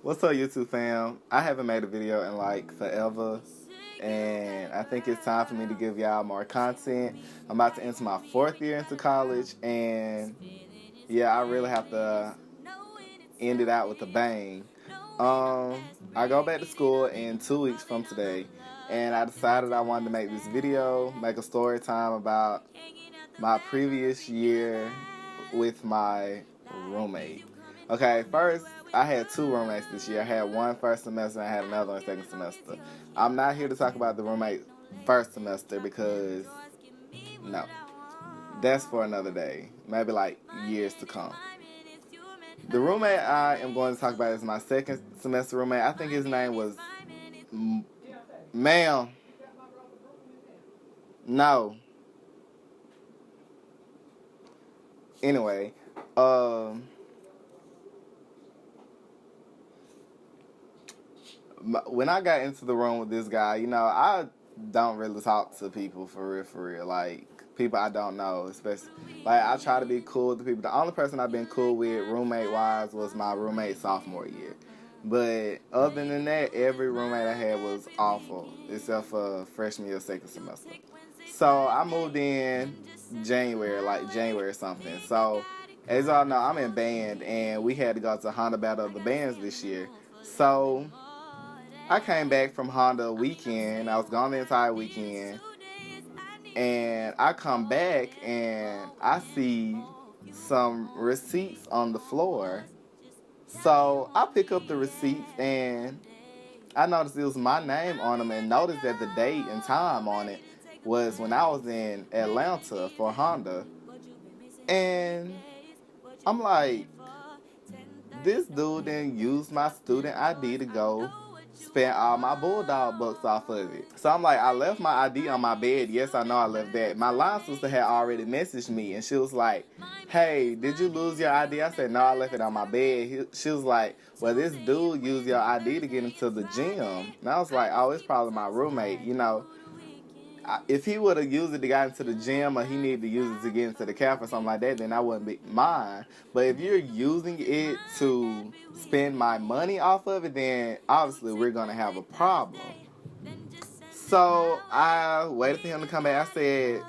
What's up, YouTube fam? I haven't made a video in like forever, and I think it's time for me to give y'all more content. I'm about to enter my 4th year into college, and yeah, I really have to end it out with a bang. I go back to school in 2 weeks from today, and I decided I wanted to make this video, make a story time about my previous year with my roommate. Okay, first, I had 2 roommates this year. I had one first semester and I had another one second semester. I'm not here to talk about the roommate first semester because, no, that's for another day. Maybe like years to come. The roommate I am going to talk about is my second semester roommate. I think his name was, ma'am, no. Anyway, when I got into the room with this guy, I don't really talk to people for real. Like, people I don't know, especially. Like, I try to be cool with the people. The only person I've been cool with, roommate-wise, was my roommate sophomore year. But other than that, every roommate I had was awful, except for freshman year, second semester. So, I moved in January something. So, as y'all know, I'm in band, and we had to go to Honda Battle of the Bands this year. So, I came back from Honda weekend. I was gone the entire weekend. And I come back and I see some receipts on the floor. So I pick up the receipts and I noticed it was my name on them, and noticed that the date and time on it was when I was in Atlanta for Honda. And I'm like, this dude didn't use my student ID to go spend all my Bulldog bucks off of it. So I'm like, I left my ID on my bed. Yes, I know I left that. My line sister had already messaged me, and she was like, hey, did you lose your ID? I said, no, I left it on my bed. She was like, well, this dude used your ID to get into the gym. And I was like, oh, it's probably my roommate. If he would have used it to get into the gym, or he needed to use it to get into the cafe or something like that, then I wouldn't be mine. But if you're using it to spend my money off of it, then obviously we're going to have a problem. So I waited for him to come back. I said,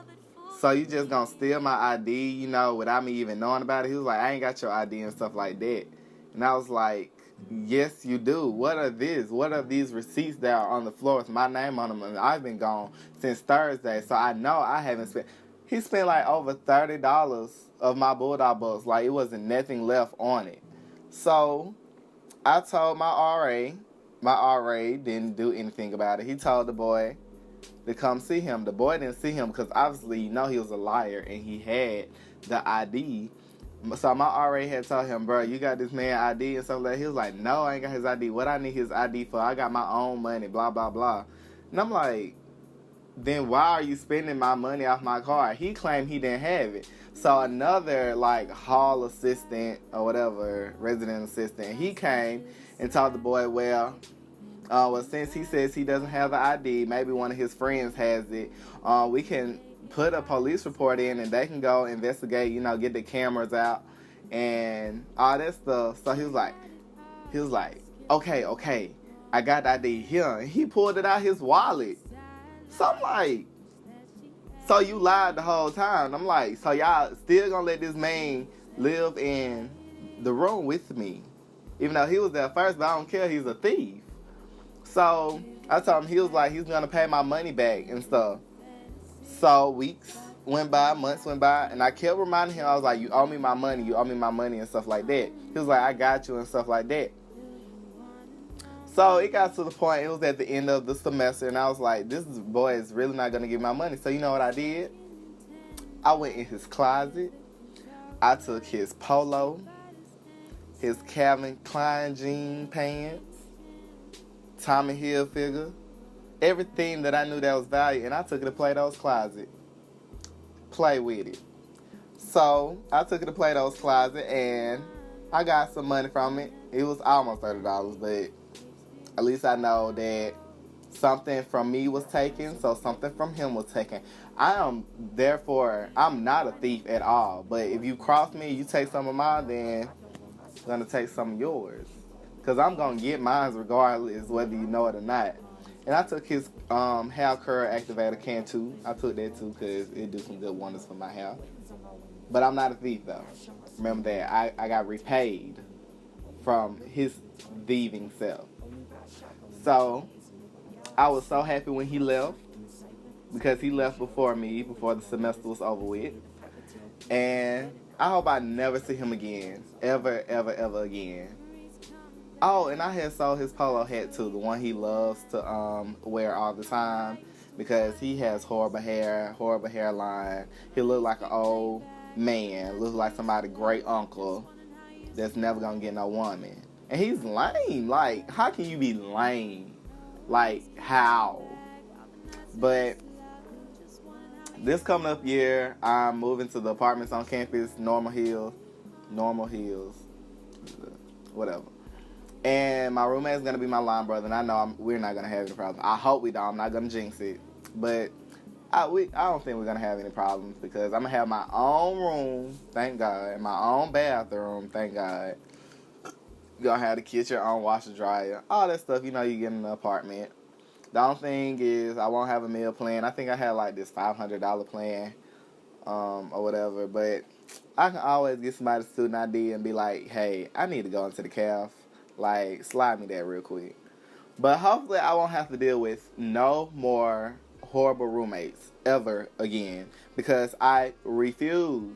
so you just going to steal my ID, without me even knowing about it? He was like, I ain't got your ID and stuff like that. And I was like, yes, you do. What are these? What are these receipts that are on the floor with my name on them? And I've been gone since Thursday, so I know I haven't spent. He spent like over $30 of my Bulldog bucks. Like, it wasn't nothing left on it. So I told my RA. My RA didn't do anything about it. He told the boy to come see him. The boy didn't see him because obviously he was a liar and he had the ID. So my RA had told him, bro, you got this man ID and stuff like that. He was like, no, I ain't got his ID. What I need his ID for? I got my own money, blah, blah, blah. And I'm like, then why are you spending my money off my car? He claimed he didn't have it. So another, hall assistant or whatever, resident assistant, he came and told the boy, well, since he says he doesn't have the ID, maybe one of his friends has it, we can put a police report in and they can go investigate, get the cameras out and all that stuff. So he was like, okay, I got the ID here. And he pulled it out his wallet. So I'm like, so you lied the whole time. I'm like, so y'all still gonna let this man live in the room with me? Even though he was there first, but I don't care, he's a thief. So I told him, he was like, he's gonna pay my money back and stuff. So weeks went by, months went by, and I kept reminding him, I was like, you owe me my money and stuff like that. He was like, I got you and stuff like that. So it got to the point, it was at the end of the semester, and I was like, this boy is really not going to give me my money. So you know what I did? I went in his closet. I took his polo, his Calvin Klein jean pants, Tommy Hilfiger, everything that I knew that was valuable, and I took it to Plato's closet. Play with it. So I took it to Plato's closet, and I got some money from it. It was almost $30, but at least I know that something from me was taken, so something from him was taken. I'm not a thief at all. But if you cross me, you take some of mine, then I'm going to take some of yours. because I'm going to get mine regardless whether you know it or not. And I took his hair curl activator can too. I took that too because it do some good wonders for my hair. But I'm not a thief though. Remember that. I got repaid from his thieving self. So I was so happy when he left because he left before me, before the semester was over with. And I hope I never see him again. Ever, ever, ever again. Oh, and I had sold his polo hat too, the one he loves to wear all the time because he has horrible hair, horrible hairline. He look like an old man, looks like somebody's great uncle that's never gonna get no woman. And he's lame. Like, how can you be lame? Like, how? But this coming up year, I'm moving to the apartments on campus, Normal Hills, whatever. And my roommate's going to be my line brother, and I know we're not going to have any problems. I hope we don't. I'm not going to jinx it. But I don't think we're going to have any problems because I'm going to have my own room, thank God, and my own bathroom, thank God. Going to have the kitchen, own washer, dryer, all that stuff, you get in an apartment. The only thing is I won't have a meal plan. I think I had like this $500 plan or whatever. But I can always get somebody student ID and be like, hey, I need to go into the caf. Like, slide me that real quick. But hopefully I won't have to deal with no more horrible roommates ever again. Because I refuse.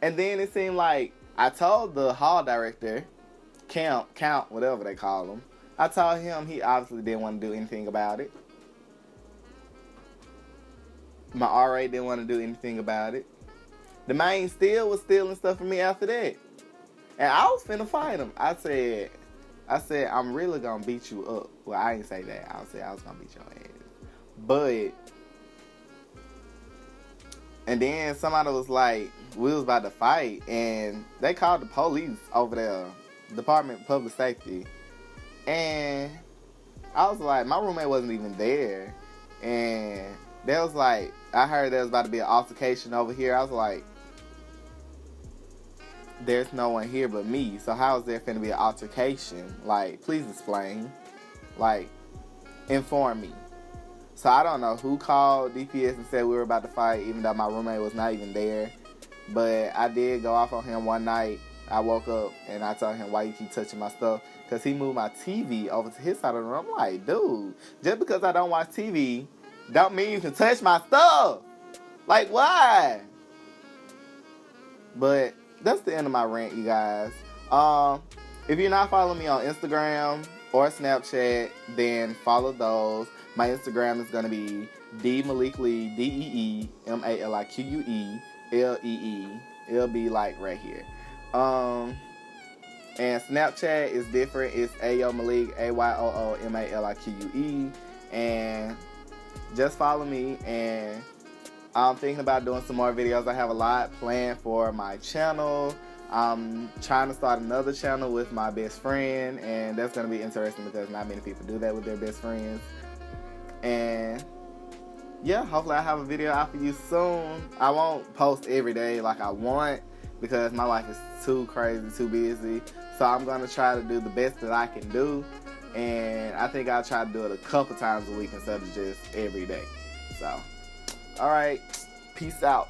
And then it seemed like I told the hall director, count, whatever they call him. I told him he obviously didn't want to do anything about it. My RA didn't want to do anything about it. The man still was stealing stuff from me after that. And I was finna fight him. I said, I'm really gonna beat you up. Well, I didn't say that. I said I was gonna beat your ass. But, and then somebody was like, we was about to fight, and they called the police over there, Department of Public Safety. And I was like, my roommate wasn't even there. And they was like, I heard there was about to be an altercation over here. I was like, there's no one here but me. So how is there finna be an altercation? Like, please explain. Like, inform me. So I don't know who called DPS and said we were about to fight, even though my roommate was not even there. But I did go off on him one night. I woke up and I told him, why you keep touching my stuff? Because he moved my TV over to his side of the room. I'm like, dude, just because I don't watch TV, don't mean you can touch my stuff. Like, why? But that's the end of my rant, you guys. If you're not following me on Instagram or Snapchat, then follow those. My Instagram is going to be DMalikLee, DeeMaliquueLee. It'll be like right here. And Snapchat is different. It's Ayo Malik, AYOOMALIQUE. And just follow me. And I'm thinking about doing some more videos. I have a lot planned for my channel. I'm trying to start another channel with my best friend, and that's going to be interesting because not many people do that with their best friends. And yeah, hopefully I have a video out for you soon. I won't post every day like I want because my life is too crazy, too busy. So I'm going to try to do the best that I can do. And I think I'll try to do it a couple times a week instead of just every day. So, alright, peace out.